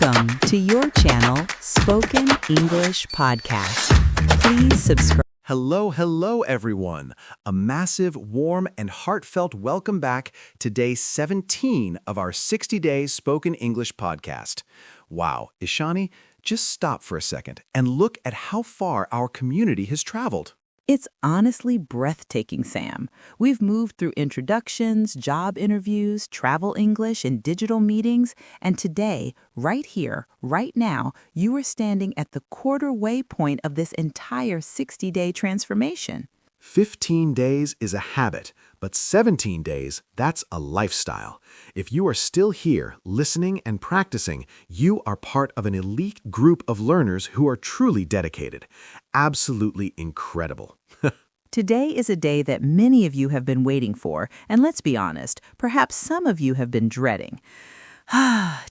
Welcome to your channel, Spoken English Podcast. Please subscribe. Hello, everyone. A massive, warm, and heartfelt welcome back to day 17 of our 60-day Spoken English podcast. Wow, Ishani, just stop for a second and look at how far our community has traveled. It's honestly breathtaking, Sam. We've moved through introductions, job interviews, travel English, and digital meetings, and today, right here, right now, you are standing at the quarter-way point of this entire 60-day transformation. 15 days is a habit, but 17 days, that's a lifestyle. If you are still here, listening and practicing, you are part of an elite group of learners who are truly dedicated. Absolutely incredible. Today is a day that many of you have been waiting for, and let's be honest, perhaps some of you have been dreading.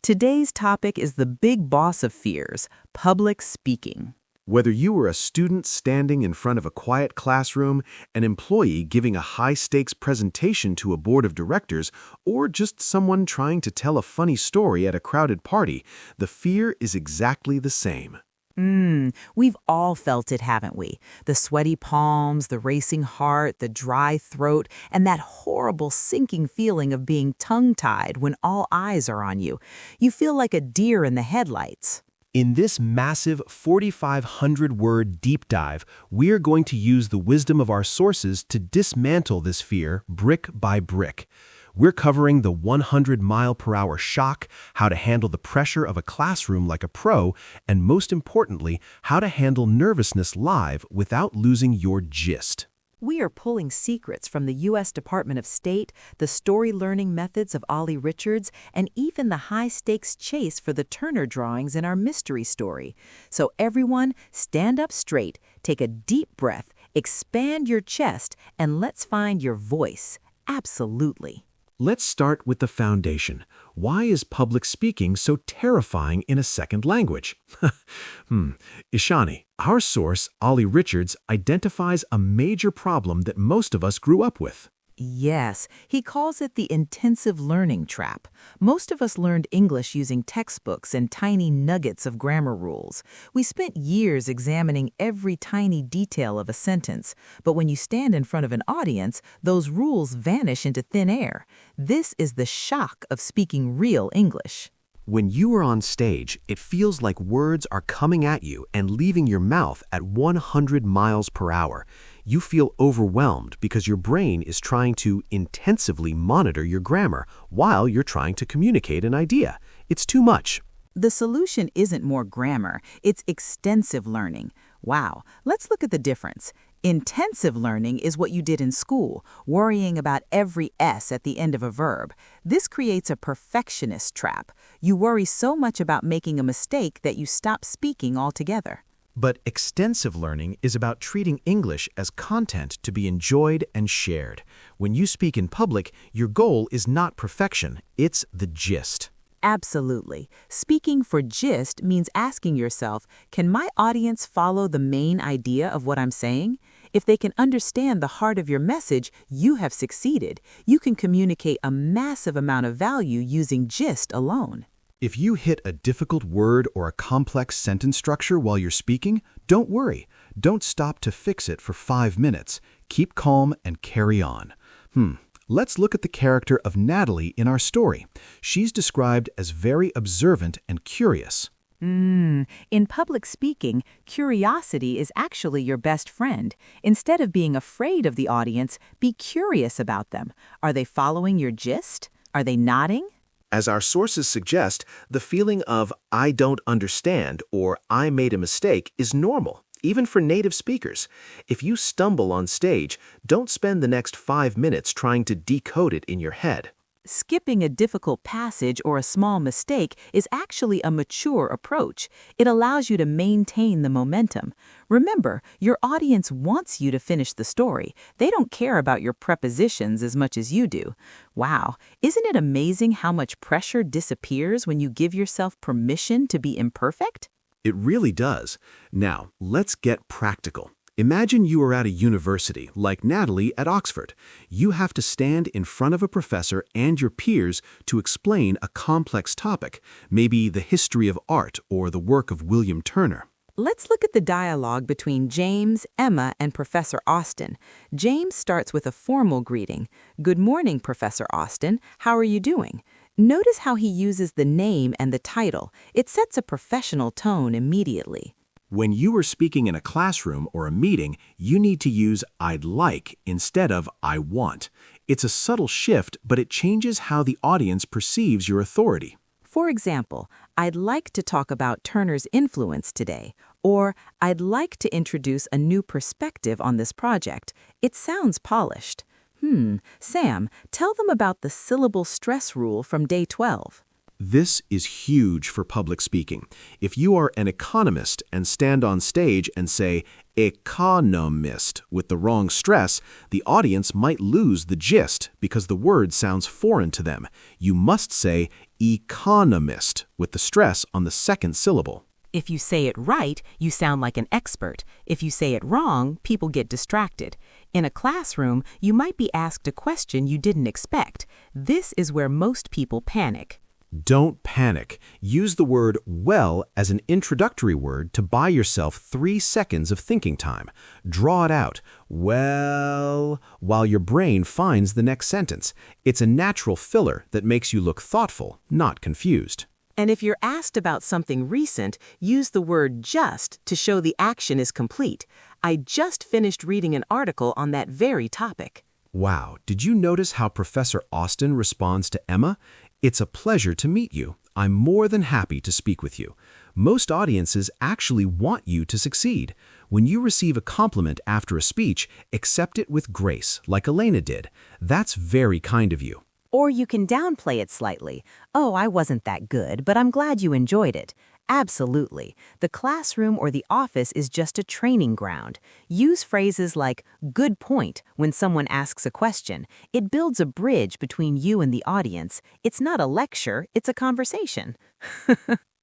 Today's topic is the big boss of fears, public speaking. Whether you were a student standing in front of a quiet classroom, an employee giving a high-stakes presentation to a board of directors, or just someone trying to tell a funny story at a crowded party, the fear is exactly the same. We've all felt it, haven't we? The sweaty palms, the racing heart, the dry throat, and that horrible sinking feeling of being tongue-tied when all eyes are on you. You feel like a deer in the headlights. In this massive 4,500-word deep dive, we're going to use the wisdom of our sources to dismantle this fear brick by brick. We're covering the 100-mile-per-hour shock, how to handle the pressure of a classroom like a pro, and most importantly, how to handle nervousness live without losing your gist. We are pulling secrets from the U.S. Department of State, the story learning methods of Ollie Richards, and even the high-stakes chase for the Turner drawings in our mystery story. So everyone, stand up straight, take a deep breath, expand your chest, and let's find your voice. Absolutely. Let's start with the foundation. Why is public speaking so terrifying in a second language? Ishani, our source, Ollie Richards, identifies a major problem that most of us grew up with. Yes, he calls it the intensive learning trap. Most of us learned English using textbooks and tiny nuggets of grammar rules. We spent years examining every tiny detail of a sentence, but when you stand in front of an audience, those rules vanish into thin air. This is the shock of speaking real English. When you are on stage, it feels like words are coming at you and leaving your mouth at 100 miles per hour. You feel overwhelmed because your brain is trying to intensively monitor your grammar while you're trying to communicate an idea. It's too much. The solution isn't more grammar, it's extensive learning. Wow, let's look at the difference. Intensive learning is what you did in school, worrying about every S at the end of a verb. This creates a perfectionist trap. You worry so much about making a mistake that you stop speaking altogether. But extensive learning is about treating English as content to be enjoyed and shared. When you speak in public, your goal is not perfection, it's the gist. Absolutely. Speaking for gist means asking yourself, can my audience follow the main idea of what I'm saying? If they can understand the heart of your message, you have succeeded. You can communicate a massive amount of value using gist alone. If you hit a difficult word or a complex sentence structure while you're speaking, don't worry. Don't stop to fix it for 5 minutes. Keep calm and carry on. Let's look at the character of Natalie in our story. She's described as very observant and curious. In public speaking, curiosity is actually your best friend. Instead of being afraid of the audience, be curious about them. Are they following your gist? Are they nodding? As our sources suggest, the feeling of "I don't understand" or "I made a mistake" is normal, even for native speakers. If you stumble on stage, don't spend the next 5 minutes trying to decode it in your head. Skipping a difficult passage or a small mistake is actually a mature approach. It allows you to maintain the momentum. Remember, your audience wants you to finish the story. They don't care about your prepositions as much as you do. Wow, isn't it amazing how much pressure disappears when you give yourself permission to be imperfect? It really does. Now, let's get practical. Imagine you are at a university, like Natalie at Oxford. You have to stand in front of a professor and your peers to explain a complex topic, maybe the history of art or the work of William Turner. Let's look at the dialogue between James, Emma, and Professor Austen. James starts with a formal greeting. "Good morning, Professor Austen. How are you doing?" Notice how he uses the name and the title. It sets a professional tone immediately. When you are speaking in a classroom or a meeting, you need to use "I'd like" instead of "I want." It's a subtle shift, but it changes how the audience perceives your authority. For example, "I'd like to talk about Turner's influence today," or "I'd like to introduce a new perspective on this project." It sounds polished. Sam, tell them about the syllable stress rule from day 12. This is huge for public speaking. If you are an economist and stand on stage and say "economist" with the wrong stress, the audience might lose the gist because the word sounds foreign to them. You must say "economist" with the stress on the second syllable. If you say it right, you sound like an expert. If you say it wrong, people get distracted. In a classroom, you might be asked a question you didn't expect. This is where most people panic. Don't panic. Use the word "well" as an introductory word to buy yourself 3 seconds of thinking time. Draw it out. "Well," while your brain finds the next sentence. It's a natural filler that makes you look thoughtful, not confused. And if you're asked about something recent, use the word "just" to show the action is complete. "I just finished reading an article on that very topic." Wow, did you notice how Professor Austen responds to Emma? "It's a pleasure to meet you. I'm more than happy to speak with you." Most audiences actually want you to succeed. When you receive a compliment after a speech, accept it with grace, like Elena did. That's very kind of you. Or you can downplay it slightly. "Oh, I wasn't that good, but I'm glad you enjoyed it." Absolutely. The classroom or the office is just a training ground. Use phrases like "good point" when someone asks a question. It builds a bridge between you and the audience. It's not a lecture, it's a conversation.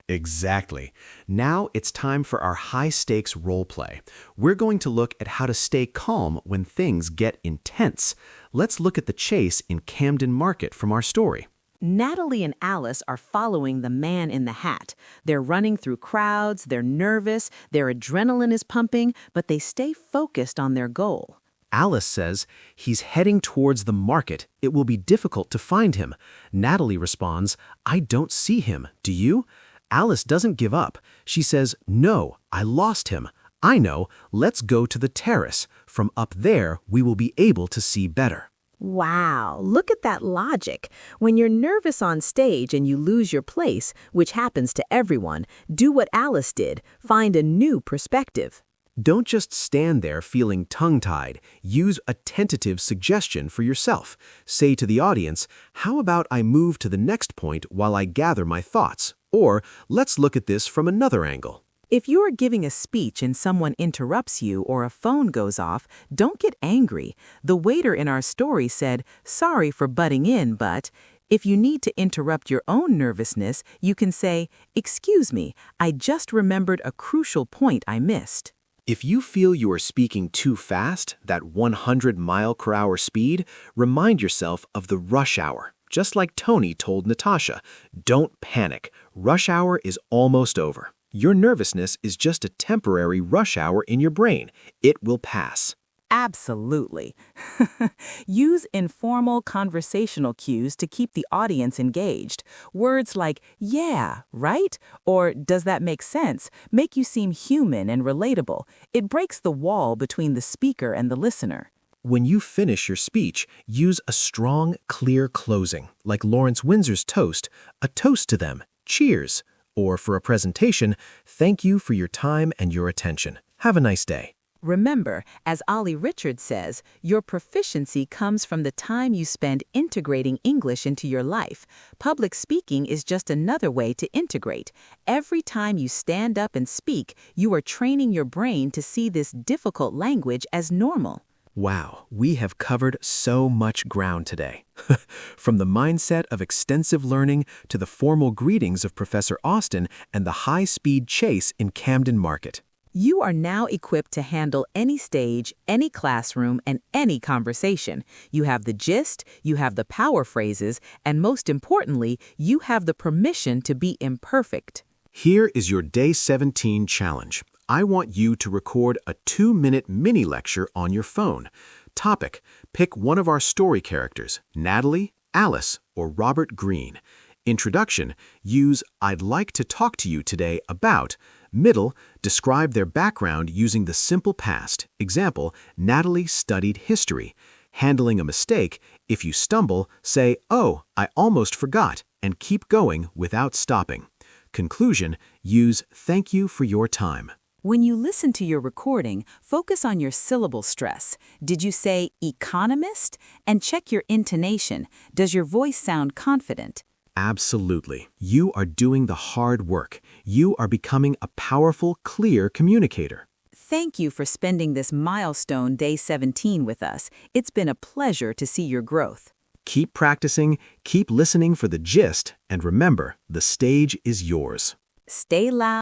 Exactly. Now it's time for our high-stakes role play. We're going to look at how to stay calm when things get intense. Let's look at the chase in Camden Market from our story. Natalie and Alice are following the man in the hat. They're running through crowds, they're nervous, their adrenaline is pumping, but they stay focused on their goal. Alice says, "He's heading towards the market. It will be difficult to find him." Natalie responds, "I don't see him. Do you?" Alice doesn't give up. She says, "No, I lost him. I know. Let's go to the terrace. From up there, we will be able to see better." Wow, look at that logic. When you're nervous on stage and you lose your place, which happens to everyone, do what Alice did. Find a new perspective. Don't just stand there feeling tongue-tied. Use a tentative suggestion for yourself. Say to the audience, "How about I move to the next point while I gather my thoughts?" Or, "Let's look at this from another angle." If you are giving a speech and someone interrupts you or a phone goes off, don't get angry. The waiter in our story said, "Sorry for butting in, but..." If you need to interrupt your own nervousness, you can say, "Excuse me, I just remembered a crucial point I missed." If you feel you are speaking too fast, that 100-mile-per-hour speed, remind yourself of the rush hour. Just like Tony told Natasha, don't panic. Rush hour is almost over. Your nervousness is just a temporary rush hour in your brain. It will pass. Absolutely. Use informal conversational cues to keep the audience engaged. Words like "yeah, right?" or "does that make sense?" make you seem human and relatable. It breaks the wall between the speaker and the listener. When you finish your speech, use a strong, clear closing, like Lawrence Windsor's toast, a toast to them, cheers. Or for a presentation, thank you for your time and your attention. Have a nice day. Remember, as Ollie Richards says, your proficiency comes from the time you spend integrating English into your life. Public speaking is just another way to integrate. Every time you stand up and speak, you are training your brain to see this difficult language as normal. Wow, we have covered so much ground today. From the mindset of extensive learning to the formal greetings of Professor Austen and the high-speed chase in Camden Market. You are now equipped to handle any stage, any classroom, and any conversation. You have the gist, you have the power phrases, and most importantly, you have the permission to be imperfect. Here is your Day 17 challenge. I want you to record a 2-minute mini lecture on your phone. Topic: pick one of our story characters, Natalie, Alice, or Robert Greene. Introduction: use "I'd like to talk to you today about." Middle: describe their background using the simple past. Example: Natalie studied history. Handling a mistake: if you stumble, say, "Oh, I almost forgot," and keep going without stopping. Conclusion: use "Thank you for your time." When you listen to your recording, focus on your syllable stress. Did you say economist? And check your intonation. Does your voice sound confident? Absolutely. You are doing the hard work. You are becoming a powerful, clear communicator. Thank you for spending this milestone Day 17 with us. It's been a pleasure to see your growth. Keep practicing, keep listening for the gist, and remember, the stage is yours. Stay loud.